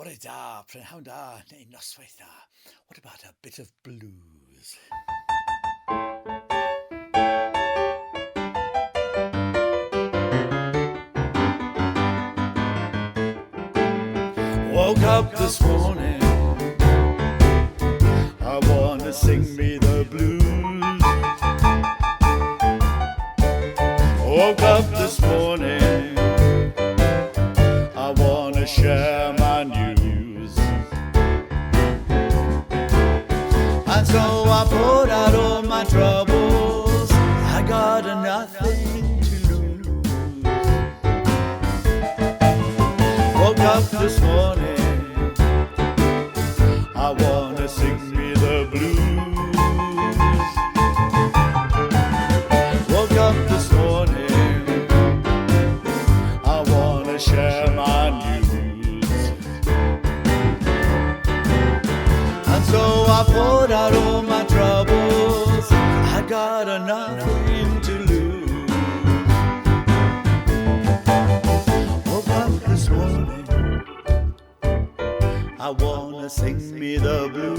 Bore da, prynhawn da, neu noswaith da. What about a bit of blues? Woke up this morning, I wanna sing me the blues. Woke up this morning, I wanna share my news. And so I poured out all my troubles, I got nothing to lose. Woke up this morning, I wanna sing me the blues. Woke up this morning, I wanna share my news. And so I poured out all my troubles, I got nothing to lose. Woke up this morning, I wanna sing me the blues.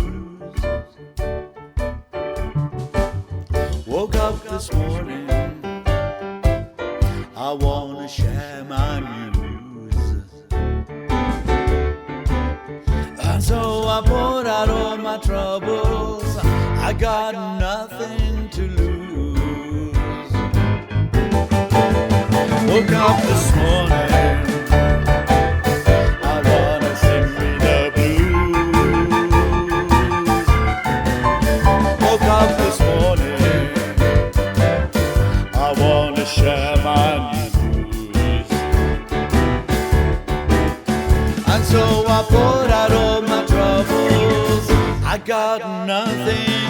Woke up this morning, I wanna share my news. And so I poured out all my troubles, I got nothing to lose. Woke up this morning, I wanna sing me the blues. Woke up this morning, I wanna share my news. And so I poured out all my troubles, I got nothing